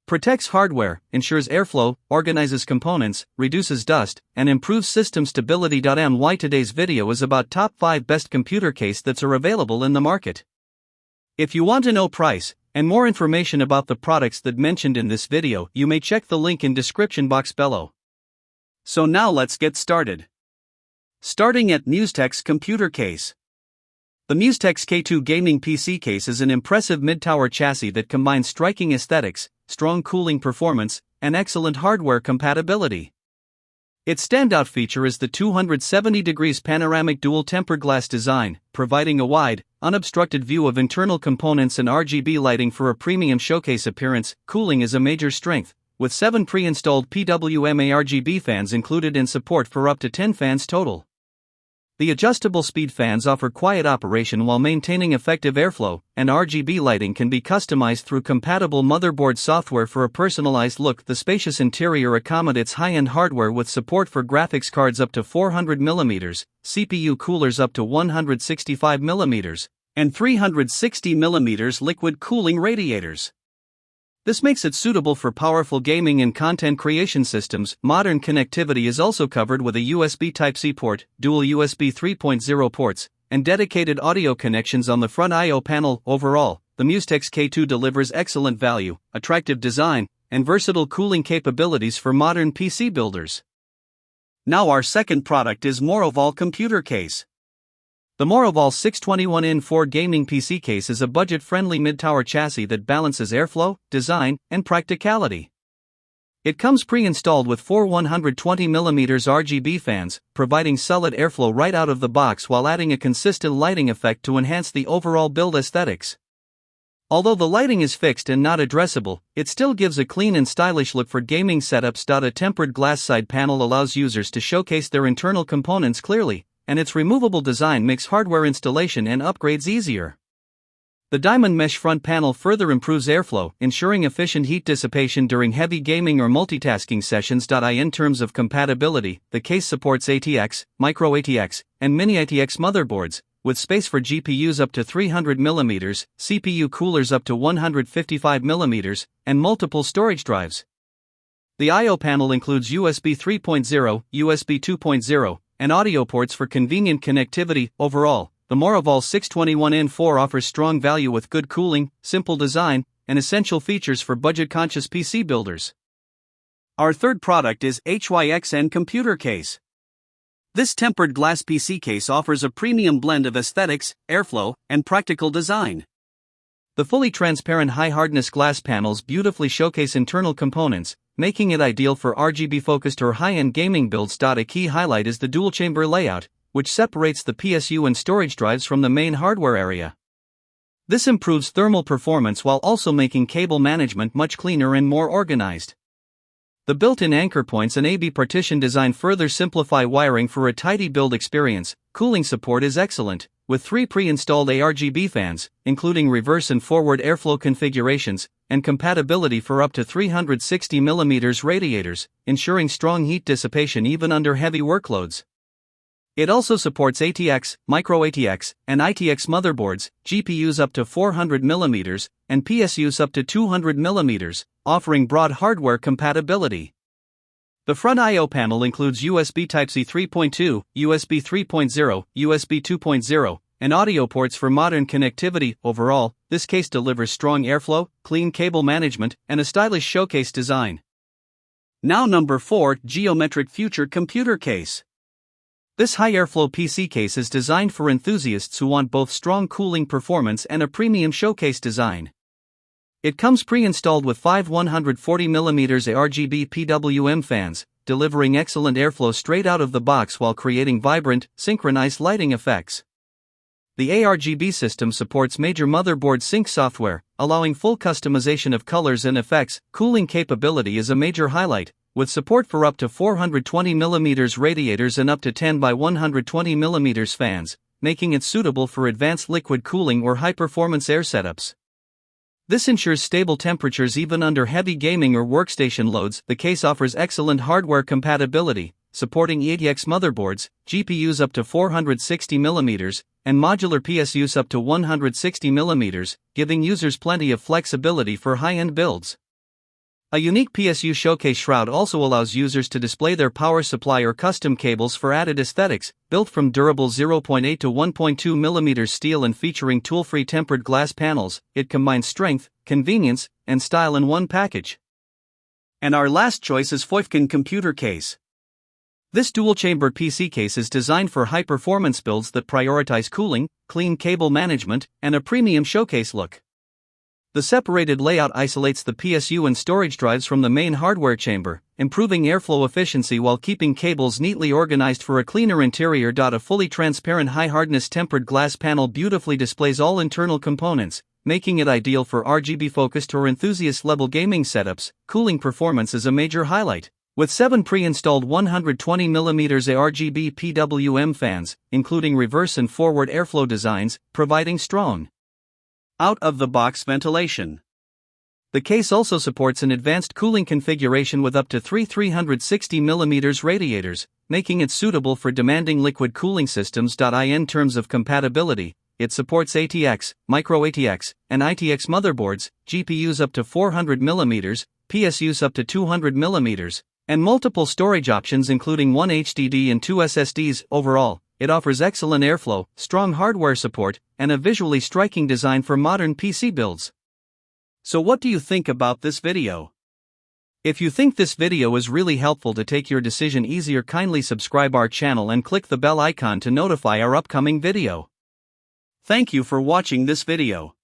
Protects hardware, ensures airflow, organizes components, reduces dust, and improves system stability. Today's video is about top 5 best computer case that's are available in the market. If you want to know price and more information about the products that mentioned in this video, you may check the link in description box below. So now let's get started. Starting at MUSETEX computer case. The MUSETEX K2 gaming PC case is an impressive mid-tower chassis that combines striking aesthetics, strong cooling performance, and excellent hardware compatibility. Its standout feature is the 270 degrees panoramic dual tempered glass design, providing a wide, unobstructed view of internal components and RGB lighting for a premium showcase appearance. Cooling is a major strength, with 7 pre-installed PWM RGB fans included and support for up to 10 fans total. The adjustable speed fans offer quiet operation while maintaining effective airflow, and RGB lighting can be customized through compatible motherboard software for a personalized look. The spacious interior accommodates high-end hardware with support for graphics cards up to 400mm, CPU coolers up to 165mm, and 360mm liquid cooling radiators. This makes it suitable for powerful gaming and content creation systems. Modern connectivity is also covered with a USB Type-C port, dual USB 3.0 ports, and dedicated audio connections on the front I/O panel. Overall, the MUSETEX K2 delivers excellent value, attractive design, and versatile cooling capabilities for modern PC builders. Now our second product is Morovol computer case. The Morovol 621N4 gaming PC case is a budget-friendly mid-tower chassis that balances airflow, design, and practicality. It comes pre-installed with 4 120mm RGB fans, providing solid airflow right out of the box while adding a consistent lighting effect to enhance the overall build aesthetics. Although the lighting is fixed and not addressable, it still gives a clean and stylish look for gaming setups. A tempered glass side panel allows users to showcase their internal components clearly, and its removable design makes hardware installation and upgrades easier. The diamond mesh front panel further improves airflow, ensuring efficient heat dissipation during heavy gaming or multitasking sessions. In terms of compatibility, the case supports ATX, micro ATX, and mini ATX motherboards, with space for GPUs up to 300mm, CPU coolers up to 155mm, and multiple storage drives. The I/O panel includes USB 3.0, USB 2.0, and audio ports for convenient connectivity. Overall, the Morovol 621N4 offers strong value with good cooling, simple design, and essential features for budget-conscious PC builders. Our third product is HYXN computer case. This tempered glass PC case offers a premium blend of aesthetics, airflow, and practical design. The fully transparent high-hardness glass panels beautifully showcase internal components, making it ideal for RGB-focused or high-end gaming builds. A key highlight is the dual-chamber layout, which separates the PSU and storage drives from the main hardware area. This improves thermal performance while also making cable management much cleaner and more organized. The built-in anchor points and AB partition design further simplify wiring for a tidy build experience. Cooling support is excellent, with 3 pre-installed RGB fans, including reverse and forward airflow configurations, and compatibility for up to 360mm radiators, ensuring strong heat dissipation even under heavy workloads. It also supports ATX, micro ATX, and ITX motherboards, GPUs up to 400mm, and PSUs up to 200mm, offering broad hardware compatibility. The front I/O panel includes USB Type-C 3.2, USB 3.0, USB 2.0, and audio ports for modern connectivity. Overall, this case delivers strong airflow, clean cable management, and a stylish showcase design. Now number 4, Geometric Future computer case. This high airflow PC case is designed for enthusiasts who want both strong cooling performance and a premium showcase design. It comes pre-installed with 5 140mm RGB PWM fans, delivering excellent airflow straight out of the box while creating vibrant, synchronized lighting effects. The ARGB system supports major motherboard sync software, allowing full customization of colors and effects. Cooling capability is a major highlight, with support for up to 420mm radiators and up to 10 by 120mm fans, making it suitable for advanced liquid cooling or high-performance air setups. This ensures stable temperatures even under heavy gaming or workstation loads. The case offers excellent hardware compatibility, supporting ATX motherboards, GPUs up to 460mm, and modular PSUs up to 160mm, giving users plenty of flexibility for high-end builds. A unique PSU showcase shroud also allows users to display their power supply or custom cables for added aesthetics, built from durable 0.8 to 1.2 mm steel and featuring tool-free tempered glass panels. It combines strength, convenience, and style in one package. And our last choice is Foifkin computer case. This dual-chamber PC case is designed for high-performance builds that prioritize cooling, clean cable management, and a premium showcase look. The separated layout isolates the PSU and storage drives from the main hardware chamber, improving airflow efficiency while keeping cables neatly organized for a cleaner interior. A fully transparent high-hardness tempered glass panel beautifully displays all internal components, making it ideal for RGB-focused or enthusiast-level gaming setups. Cooling performance is a major highlight, with 7 pre-installed 120mm RGB PWM fans, including reverse and forward airflow designs, providing strong out-of-the-box ventilation. The case also supports an advanced cooling configuration with up to 3 360mm radiators, making it suitable for demanding liquid cooling systems. In terms of compatibility, it supports ATX, micro ATX, and ITX motherboards, GPUs up to 400mm, PSUs up to 200mm, and multiple storage options including 1 HDD and 2 SSDs. Overall, it offers excellent airflow, strong hardware support, and a visually striking design for modern PC builds. So what do you think about this video? If you think this video is really helpful to take your decision easier, kindly subscribe our channel and click the bell icon to notify our upcoming video. Thank you for watching this video.